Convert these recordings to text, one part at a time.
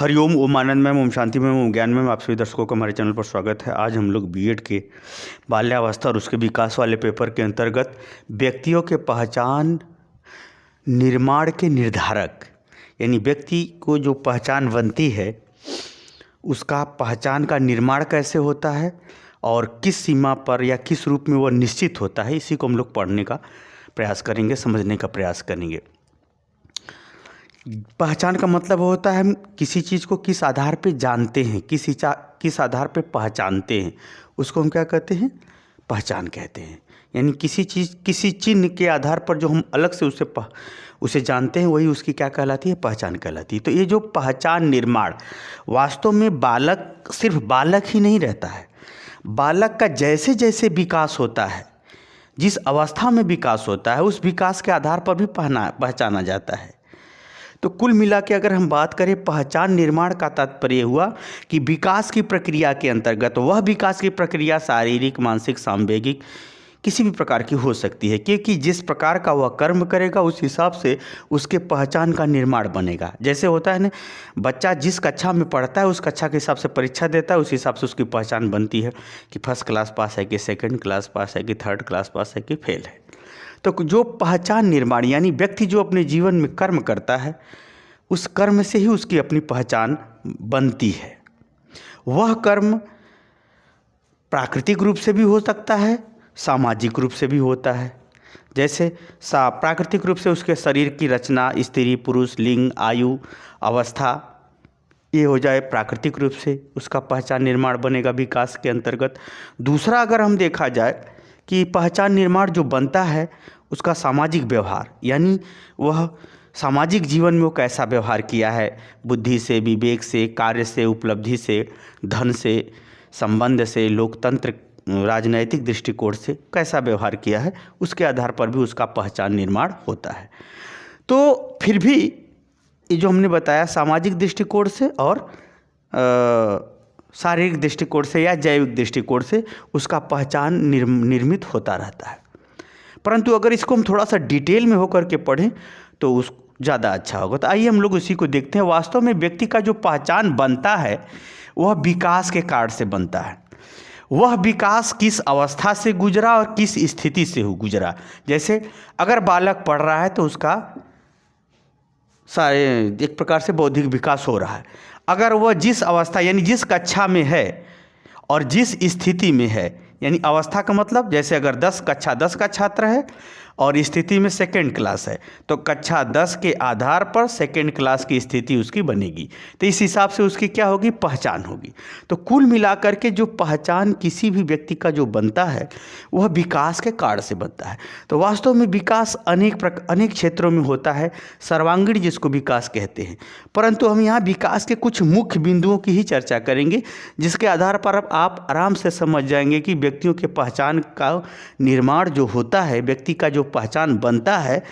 हरिओम, ओम आनंदमय, ओम शांतिमय, ओम ज्ञानमय। आप सभी दर्शकों का हमारे चैनल पर स्वागत है। आज हम लोग बीएड के बाल्यावस्था और उसके विकास वाले पेपर के अंतर्गत व्यक्तियों के पहचान निर्माण के निर्धारक, यानी व्यक्ति को जो पहचान बनती है उसका पहचान का निर्माण कैसे होता है और किस सीमा पर या किस रूप में वह निश्चित होता है, इसी को हम लोग पढ़ने का प्रयास करेंगे, समझने का प्रयास करेंगे। पहचान का मतलब होता है हम किसी चीज़ को किस आधार पे जानते हैं, किस आधार पे पहचानते हैं, उसको हम क्या कहते हैं, पहचान कहते हैं। यानी किसी चिन्ह के आधार पर जो हम अलग से उसे जानते हैं, वही उसकी क्या कहलाती है, पहचान कहलाती है। तो ये जो पहचान निर्माण, वास्तव में बालक सिर्फ बालक ही नहीं रहता है। बालक का जैसे जैसे विकास होता है, जिस अवस्था में विकास होता है, उस विकास के आधार पर भी पहचाना जाता है। तो कुल मिला के अगर हम बात करें, पहचान निर्माण का तात्पर्य हुआ कि विकास की प्रक्रिया के अंतर्गत, वह विकास की प्रक्रिया शारीरिक, मानसिक, सामवेगिक किसी भी प्रकार की हो सकती है, क्योंकि जिस प्रकार का वह कर्म करेगा उस हिसाब से उसके पहचान का निर्माण बनेगा। जैसे होता है ना, बच्चा जिस कक्षा में पढ़ता है उस कक्षा के हिसाब से परीक्षा देता है, उस हिसाब से उसकी पहचान बनती है कि फर्स्ट क्लास पास है, कि सेकंड क्लास पास है, कि थर्ड क्लास पास है, कि फेल है। तो जो पहचान निर्माण, यानी व्यक्ति जो अपने जीवन में कर्म करता है, उस कर्म से ही उसकी अपनी पहचान बनती है। वह कर्म प्राकृतिक रूप से भी हो सकता है, सामाजिक रूप से भी होता है। जैसे प्राकृतिक रूप से उसके शरीर की रचना, स्त्री पुरुष, लिंग, आयु, अवस्था, ये हो जाए प्राकृतिक रूप से उसका पहचान निर्माण बनेगा विकास के अंतर्गत। दूसरा अगर हम देखा जाए कि पहचान निर्माण जो बनता है उसका सामाजिक व्यवहार, यानी वह सामाजिक जीवन में वो कैसा व्यवहार किया है, बुद्धि से, विवेक से, कार्य से, उपलब्धि से, धन से, संबंध से, लोकतंत्र, राजनैतिक दृष्टिकोण से कैसा व्यवहार किया है, उसके आधार पर भी उसका पहचान निर्माण होता है। तो फिर भी ये जो हमने बताया, सामाजिक दृष्टिकोण से और शारीरिक दृष्टिकोण से या जैविक दृष्टिकोण से उसका पहचान निर्मित होता रहता है। परंतु अगर इसको हम थोड़ा सा डिटेल में होकर के पढ़ें तो उस ज़्यादा अच्छा होगा। तो आइए हम लोग उसी को देखते हैं। वास्तव में व्यक्ति का जो पहचान बनता है वह विकास के कारण से बनता है। वह विकास किस अवस्था से गुजरा और किस स्थिति से गुजरा। जैसे अगर बालक पढ़ रहा है तो उसका सारे एक प्रकार से बौद्धिक विकास हो रहा है। अगर वह जिस अवस्था, यानी जिस कक्षा में है और जिस स्थिति में है, यानी अवस्था का मतलब जैसे अगर 10 का छात्र है और स्थिति में सेकंड क्लास है, तो कक्षा 10 के आधार पर सेकंड क्लास की स्थिति उसकी बनेगी। तो इस हिसाब से उसकी क्या होगी, पहचान होगी। तो कुल मिलाकर के जो पहचान किसी भी व्यक्ति का जो बनता है वह विकास के कारण से बनता है। तो वास्तव में विकास अनेक क्षेत्रों में होता है, सर्वांगीण जिसको विकास कहते हैं। परंतु हम यहाँ विकास के कुछ मुख्य बिंदुओं की ही चर्चा करेंगे, जिसके आधार पर अब आप आराम से समझ जाएंगे कि व्यक्तियों के पहचान का निर्माण जो होता है, व्यक्ति का जो पहचान बनता है,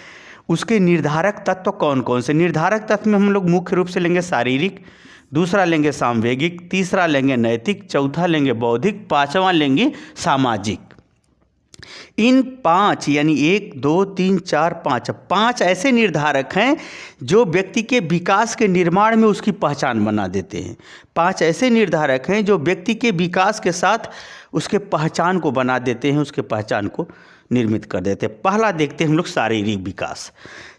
उसके निर्धारक तत्व कौन कौन से। निर्धारक तत्व में हम लोग मुख्य रूप से लेंगे शारीरिक, दूसरा लेंगे सामवेगिक, तीसरा लेंगे नैतिक, चौथा लेंगे बौद्धिक, पांचवा लेंगे सामाजिक। इन 5 यानी 1, 2, 3, 4, 5 ऐसे निर्धारक हैं जो व्यक्ति के विकास के निर्माण में उसकी पहचान बना देते हैं। 5 ऐसे निर्धारक हैं जो व्यक्ति के विकास के साथ उसके पहचान को बना देते हैं, उसके पहचान को निर्मित कर देते हैं। पहला देखते हैं हम लोग शारीरिक विकास।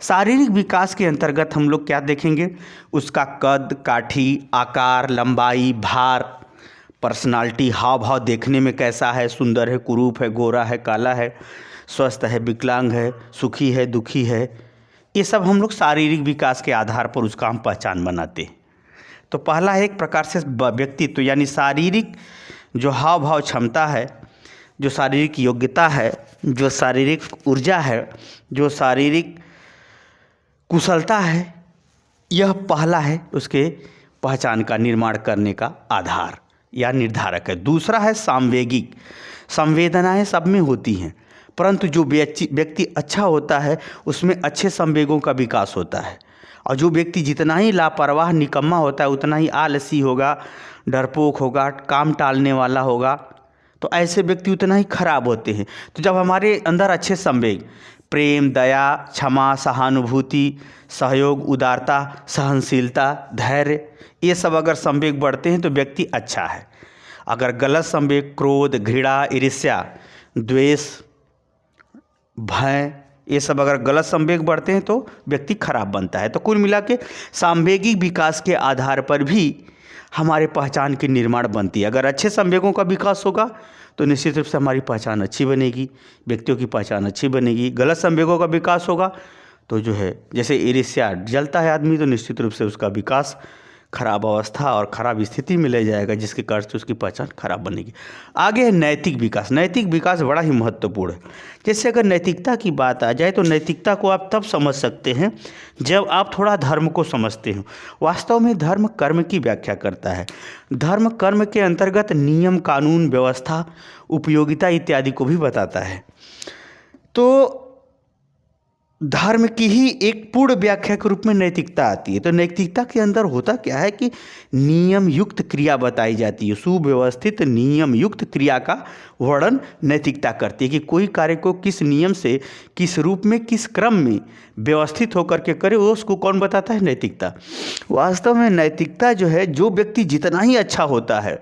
शारीरिक विकास के अंतर्गत हम लोग क्या देखेंगे, उसका कद, काठी, आकार, लंबाई, भार, पर्सनालिटी, हाव भाव देखने में कैसा है, सुंदर है, कुरूप है, गोरा है, काला है, स्वस्थ है, विकलांग है, सुखी है, दुखी है, ये सब हम लोग शारीरिक विकास के आधार पर उसका हम पहचान बनाते हैं। तो पहला है एक प्रकार से व्यक्तित्व, यानी शारीरिक जो हाव भाव क्षमता है, जो शारीरिक योग्यता है, जो शारीरिक ऊर्जा है, जो शारीरिक कुशलता है, यह पहला है उसके पहचान का निर्माण करने का आधार या निर्धारक है। दूसरा है सामवेगिक। संवेदनाएं सब में होती हैं, परंतु जो व्यक्ति अच्छा होता है उसमें अच्छे संवेगों का विकास होता है। और जो व्यक्ति जितना ही लापरवाह, निकम्मा होता है, उतना ही आलसी होगा, डरपोक होगा, काम टालने वाला होगा, तो ऐसे व्यक्ति उतना ही खराब होते हैं। तो जब हमारे अंदर अच्छे संवेग, प्रेम, दया, क्षमा, सहानुभूति, सहयोग, उदारता, सहनशीलता, धैर्य, ये सब अगर संवेग बढ़ते हैं तो व्यक्ति अच्छा है। अगर गलत संवेग क्रोध, घृणा, ईर्ष्या, द्वेष, भय, ये सब अगर गलत संवेग बढ़ते हैं तो व्यक्ति खराब बनता है। तो कुल मिला के सांवेगिक विकास के आधार पर भी हमारे पहचान की निर्माण बनती है। अगर अच्छे संवेगों का विकास होगा तो निश्चित रूप से हमारी पहचान अच्छी बनेगी, व्यक्तियों की पहचान अच्छी बनेगी। गलत संवेगों का विकास होगा तो जो है, जैसे ईर्ष्या, जलता है आदमी तो निश्चित रूप से उसका विकास खराब अवस्था और खराब स्थिति में ले जाएगा, जिसके कारण से उसकी पहचान खराब बनेगी। आगे है नैतिक विकास। नैतिक विकास बड़ा ही महत्वपूर्ण है। जैसे अगर नैतिकता की बात आ जाए तो नैतिकता को आप तब समझ सकते हैं जब आप थोड़ा धर्म को समझते हो। वास्तव में धर्म कर्म की व्याख्या करता है। धर्म कर्म के अंतर्गत नियम, कानून, व्यवस्था, उपयोगिता इत्यादि को भी बताता है। तो धर्म की ही एक पूर्ण व्याख्या के रूप में नैतिकता आती है। तो नैतिकता के अंदर होता क्या है कि नियम युक्त क्रिया बताई जाती है। सुव्यवस्थित नियम युक्त क्रिया का वर्णन नैतिकता करती है कि कोई कार्य को किस नियम से, किस रूप में, किस क्रम में व्यवस्थित होकर के करे, वो उसको कौन बताता है? नैतिकता। वास्तव में नैतिकता जो है, जो व्यक्ति जितना ही अच्छा होता है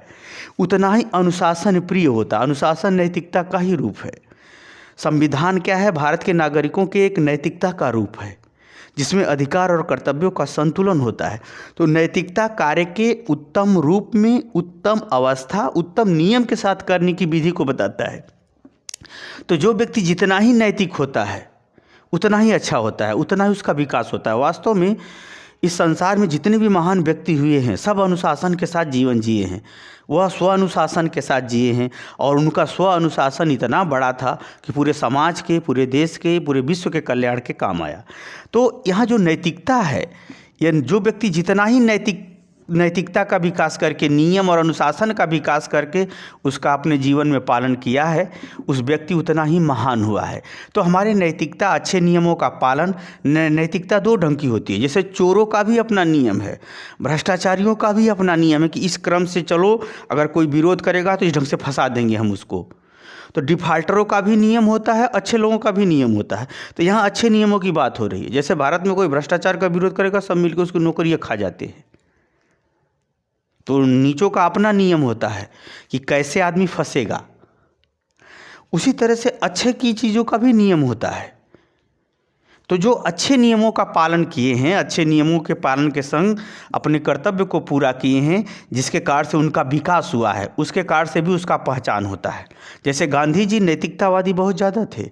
उतना ही अनुशासन प्रिय होता है। अनुशासन नैतिकता का ही रूप है। संविधान क्या है? भारत के नागरिकों के एक नैतिकता का रूप है जिसमें अधिकार और कर्तव्यों का संतुलन होता है। तो नैतिकता कार्य के उत्तम रूप में, उत्तम अवस्था, उत्तम नियम के साथ करने की विधि को बताता है। तो जो व्यक्ति जितना ही नैतिक होता है उतना ही अच्छा होता है, उतना ही उसका विकास होता है। वास्तव में इस संसार में जितने भी महान व्यक्ति हुए हैं सब अनुशासन के साथ जीवन जिए हैं। वह स्व अनुशासन के साथ जिए हैं और उनका स्व अनुशासन इतना बड़ा था कि पूरे समाज के, पूरे देश के, पूरे विश्व के कल्याण के काम आया। तो यहाँ जो नैतिकता है, यह जो व्यक्ति जितना ही नैतिकता का विकास करके, नियम और अनुशासन का विकास करके उसका अपने जीवन में पालन किया है, उस व्यक्ति उतना ही महान हुआ है। तो हमारे नैतिकता, अच्छे नियमों का पालन, नैतिकता दो ढंग की होती है। जैसे चोरों का भी अपना नियम है, भ्रष्टाचारियों का भी अपना नियम है कि इस क्रम से चलो, अगर कोई विरोध करेगा तो इस ढंग से फंसा देंगे हम उसको। तो डिफाल्टरों का भी नियम होता है, अच्छे लोगों का भी नियम होता है। तो यहाँ अच्छे नियमों की बात हो रही है। जैसे भारत में कोई भ्रष्टाचार का विरोध करेगा, सब मिलकर उसकी नौकरियाँ खा जाते हैं। तो नीचों का अपना नियम होता है कि कैसे आदमी फंसेगा। उसी तरह से अच्छे की चीज़ों का भी नियम होता है। तो जो अच्छे नियमों का पालन किए हैं, अच्छे नियमों के पालन के संग अपने कर्तव्य को पूरा किए हैं, जिसके कारण से उनका विकास हुआ है, उसके कारण से भी उसका पहचान होता है। जैसे गांधी जी नैतिकतावादी बहुत ज़्यादा थे,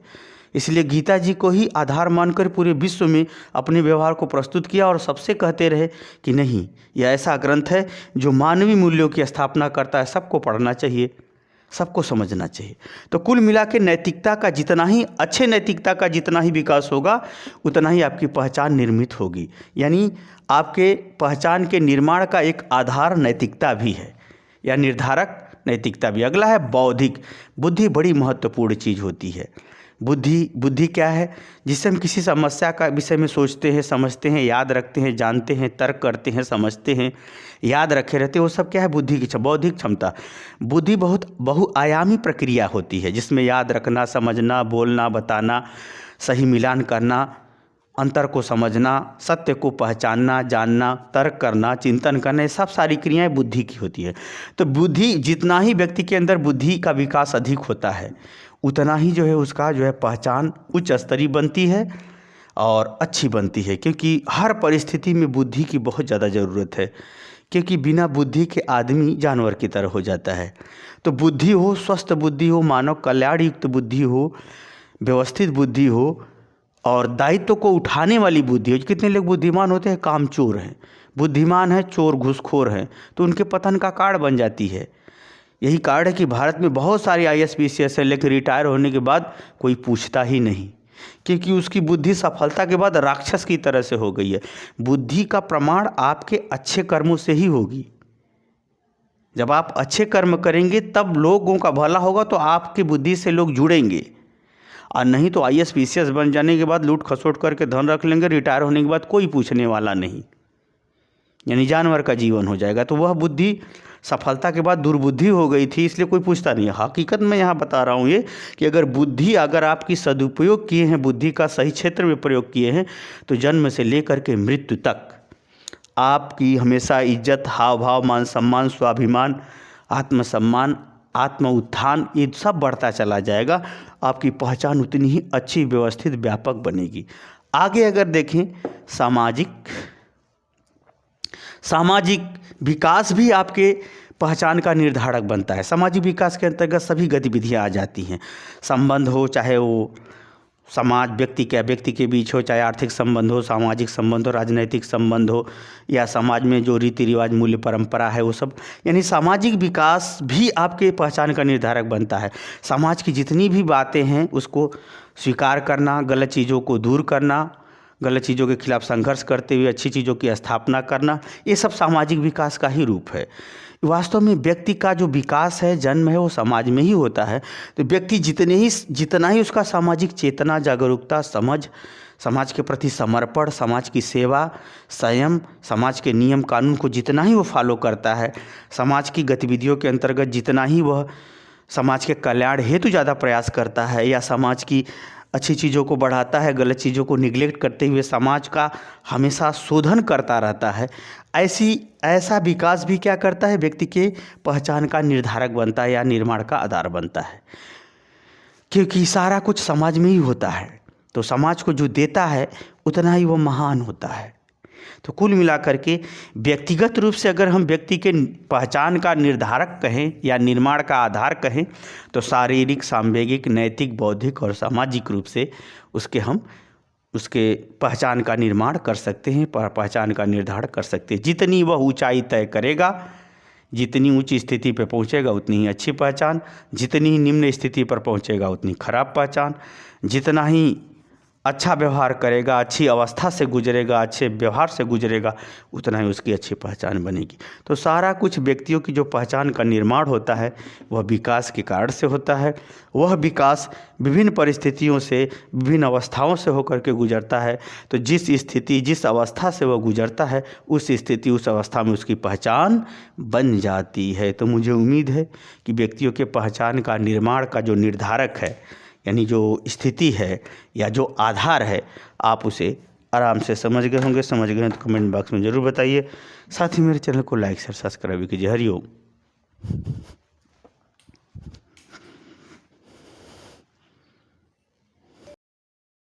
इसलिए गीता जी को ही आधार मानकर पूरे विश्व में अपने व्यवहार को प्रस्तुत किया और सबसे कहते रहे कि नहीं, यह ऐसा ग्रंथ है जो मानवीय मूल्यों की स्थापना करता है, सबको पढ़ना चाहिए, सबको समझना चाहिए। तो कुल मिला के नैतिकता का जितना ही, अच्छे नैतिकता का जितना ही विकास होगा उतना ही आपकी पहचान निर्मित होगी। यानी आपके पहचान के निर्माण का एक आधार नैतिकता भी है या निर्धारक नैतिकता भी। अगला है बौद्धिक। बुद्धि बड़ी महत्वपूर्ण चीज़ होती है। बुद्धि क्या है? जिससे हम किसी समस्या का विषय में सोचते हैं, समझते हैं, याद रखते हैं, जानते हैं, तर्क करते हैं, समझते हैं, याद रखे रहते हैं, वो सब क्या है? बुद्धि की बौद्धिक क्षमता। बुद्धि बहुत बहुआयामी प्रक्रिया होती है जिसमें याद रखना, समझना, बोलना, बताना, सही मिलान करना, अंतर को समझना, सत्य को पहचानना, जानना, तर्क करना, चिंतन करना, ये सब सारी क्रियाएं बुद्धि की होती है। तो बुद्धि, जितना ही व्यक्ति के अंदर बुद्धि का विकास अधिक होता है उतना ही जो है उसका जो है पहचान उच्च स्तरीय बनती है और अच्छी बनती है। क्योंकि हर परिस्थिति में बुद्धि की बहुत ज़्यादा ज़रूरत है, क्योंकि बिना बुद्धि के आदमी जानवर की तरह हो जाता है। तो बुद्धि हो, स्वस्थ बुद्धि हो, मानव कल्याण युक्त बुद्धि हो, व्यवस्थित बुद्धि हो और दायित्व को उठाने वाली बुद्धि हो। कितने लोग बुद्धिमान होते हैं, कामचोर हैं, बुद्धिमान है, चोर घूसखोर हैं, तो उनके पतन का कारण बन जाती है। यही कारण है कि भारत में बहुत सारे IAS PCS है, लेकिन रिटायर होने के बाद कोई पूछता ही नहीं, क्योंकि उसकी बुद्धि सफलता के बाद राक्षस की तरह से हो गई है। बुद्धि का प्रमाण आपके अच्छे कर्मों से ही होगी। जब आप अच्छे कर्म करेंगे तब लोगों का भला होगा, तो आपकी बुद्धि से लोग जुड़ेंगे। और नहीं तो IAS PCS बन जाने के बाद लूट खसोट करके धन रख लेंगे, रिटायर होने के बाद कोई पूछने वाला नहीं, यानी जानवर का जीवन हो जाएगा। तो वह बुद्धि सफलता के बाद दुर्बुद्धि हो गई थी, इसलिए कोई पूछता नहीं है। हकीकत में यहाँ बता रहा हूँ ये कि अगर आपकी सदुपयोग किए हैं, बुद्धि का सही क्षेत्र में प्रयोग किए हैं, तो जन्म से लेकर के मृत्यु तक आपकी हमेशा इज्जत, हाव भाव, मान सम्मान, स्वाभिमान, आत्मसम्मान, आत्म उत्थान, ये सब बढ़ता चला जाएगा। आपकी पहचान उतनी ही अच्छी, व्यवस्थित, व्यापक बनेगी। आगे अगर देखें, सामाजिक विकास भी आपके पहचान का निर्धारक बनता है। सामाजिक विकास के अंतर्गत सभी गतिविधियां आ जाती हैं। संबंध हो, चाहे वो समाज व्यक्ति के बीच हो, चाहे आर्थिक संबंध हो, सामाजिक संबंध हो, राजनैतिक संबंध हो, या समाज में जो रीति रिवाज, मूल्य, परंपरा है वो सब, यानी सामाजिक विकास भी आपके पहचान का निर्धारक बनता है। समाज की जितनी भी बातें हैं उसको स्वीकार करना, गलत चीज़ों को दूर करना, गलत चीज़ों के खिलाफ संघर्ष करते हुए अच्छी चीज़ों की स्थापना करना, ये सब सामाजिक विकास का ही रूप है। वास्तव में व्यक्ति का जो विकास है, जन्म है, वो समाज में ही होता है। तो व्यक्ति जितना ही उसका सामाजिक चेतना, जागरूकता, समझ, समाज के प्रति समर्पण, समाज की सेवा, संयम, समाज के नियम कानून को जितना ही वो फॉलो करता है, समाज की गतिविधियों के अंतर्गत जितना ही वह समाज के कल्याण हेतु ज़्यादा प्रयास करता है, या समाज की अच्छी चीज़ों को बढ़ाता है, गलत चीज़ों को निगलेक्ट करते हुए समाज का हमेशा शोधन करता रहता है, ऐसा विकास भी क्या करता है, व्यक्ति के पहचान का निर्धारक बनता है या निर्माण का आधार बनता है। क्योंकि सारा कुछ समाज में ही होता है, तो समाज को जो देता है उतना ही वो महान होता है। तो कुल मिलाकर के व्यक्तिगत रूप से अगर हम व्यक्ति के पहचान का निर्धारक कहें या निर्माण का आधार कहें, तो शारीरिक, सांवेगिक, नैतिक, बौद्धिक और सामाजिक रूप से उसके पहचान का निर्माण कर सकते हैं, पहचान का निर्धारण कर सकते हैं। जितनी वह ऊंचाई तय करेगा, जितनी ऊंची स्थिति पर पहुंचेगा उतनी ही अच्छी पहचान, जितनी ही निम्न स्थिति पर पहुंचेगा उतनी खराब पहचान, जितना ही अच्छा व्यवहार करेगा, अच्छी अवस्था से गुजरेगा, अच्छे व्यवहार से गुजरेगा, उतना ही उसकी अच्छी पहचान बनेगी। तो सारा कुछ व्यक्तियों की जो पहचान का निर्माण होता है वह विकास के कारण से होता है। वह विकास विभिन्न परिस्थितियों से, विभिन्न अवस्थाओं से होकर के गुजरता है। तो जिस स्थिति, जिस अवस्था से वह गुजरता है, उस स्थिति, उस अवस्था में उसकी पहचान बन जाती है। तो मुझे उम्मीद है कि व्यक्तियों के पहचान का निर्माण का जो निर्धारक है, यानी जो स्थिति है या जो आधार है, आप उसे आराम से समझ गए होंगे। समझ गए हैं तो कमेंट बॉक्स में ज़रूर बताइए। साथ ही मेरे चैनल को लाइक, शेयर, सब्सक्राइब कीजिए। हरिओम।